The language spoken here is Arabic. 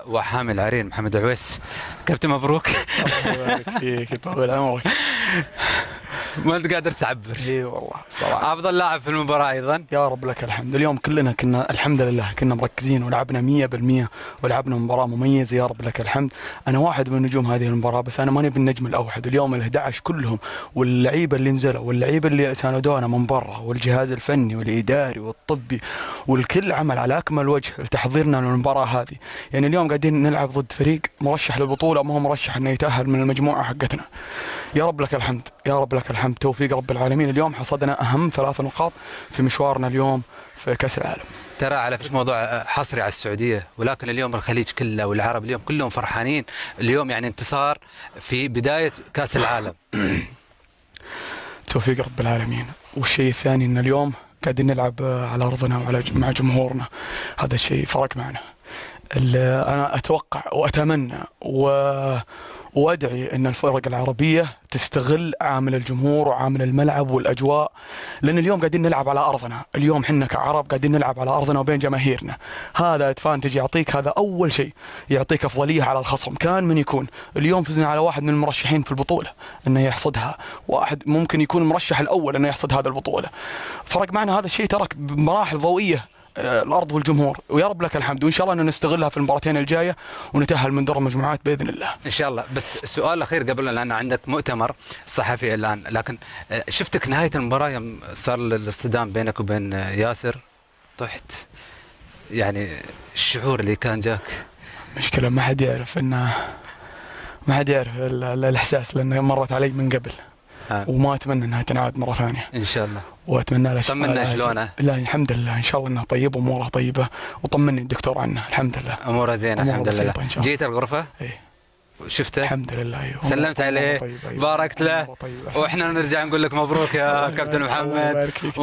وحامل العرين محمد عويس. كابتن مبروك. الله يبارك فيك يطول عمرك. ما انت قادر تعبر. اي والله صراحه افضل لاعب في المباراه ايضا. يا رب لك الحمد. اليوم كلنا كنا الحمد لله كنا مركزين ولعبنا 100% ولعبنا مباراه مميزه يا رب لك الحمد. انا واحد من نجوم هذه المباراه، بس انا ماني بالنجم الاوحد. اليوم ال11 كلهم واللعيبه اللي نزلوا واللعيبه اللي ساندونا من برا والجهاز الفني والاداري والطبي والكل عمل على اكمل وجه لتحضيرنا للمباراه هذه. يعني اليوم قاعدين نلعب ضد فريق مرشح للبطوله، ما هو مرشح انه يتاهل من المجموعه حقتنا. يا رب لك الحمد، يا رب لك الحمد، توفيق رب العالمين. اليوم حصدنا أهم 3 نقاط في مشوارنا اليوم في كأس العالم. ترى على فيش موضوع حصري على السعودية، ولكن اليوم الخليج كله والعرب اليوم كلهم فرحانين. اليوم يعني انتصار في بداية كأس العالم. توفيق رب العالمين. والشيء الثاني أن اليوم قاعدين نلعب على أرضنا مع جمهورنا، هذا الشيء فرق معنا. أنا أتوقع وأتمنى وأدعي أن الفرق العربية تستغل عامل الجمهور وعامل الملعب والأجواء، لأن اليوم قاعدين نلعب على أرضنا. اليوم حنا كعرب قاعدين نلعب على أرضنا وبين جماهيرنا. هذا أدفانتج يعطيك، هذا أول شيء يعطيك أفضلية على الخصم. كان من يكون اليوم فزنا على واحد من المرشحين في البطولة أنه يحصدها، واحد ممكن يكون المرشح الأول أنه يحصد هذا البطولة. فرق معنا هذا الشيء ترك بمراحل ضوئية الأرض والجمهور، ويا رب لك الحمد. وإن شاء الله أن نستغلها في المباراتين الجاية ونتأهل من دور المجموعات بإذن الله إن شاء الله. بس سؤال أخير قبل، لأن عندك مؤتمر صحفي الآن، لكن شفتك نهاية المباراة يوم صار الاصطدام بينك وبين ياسر، طحت، يعني الشعور اللي كان جاك؟ مشكلة ما حد يعرف الإحساس، لأنها مرت علي من قبل. وما أتمنى أنها تنعاد مرة ثانية إن شاء الله. وأتمنى لها طمنا شلونه؟ لا الحمد لله إن شاء الله أنها طيبة وأمورها طيبة، وطمني الدكتور عنها. الحمد لله أمورها زينة الحمد لله. جيت الغرفة؟ إيه شفته؟ الحمد لله. أيوه سلمت عليه، باركت له، وإحنا نرجع نقول لك مبروك يا كابتن محمد.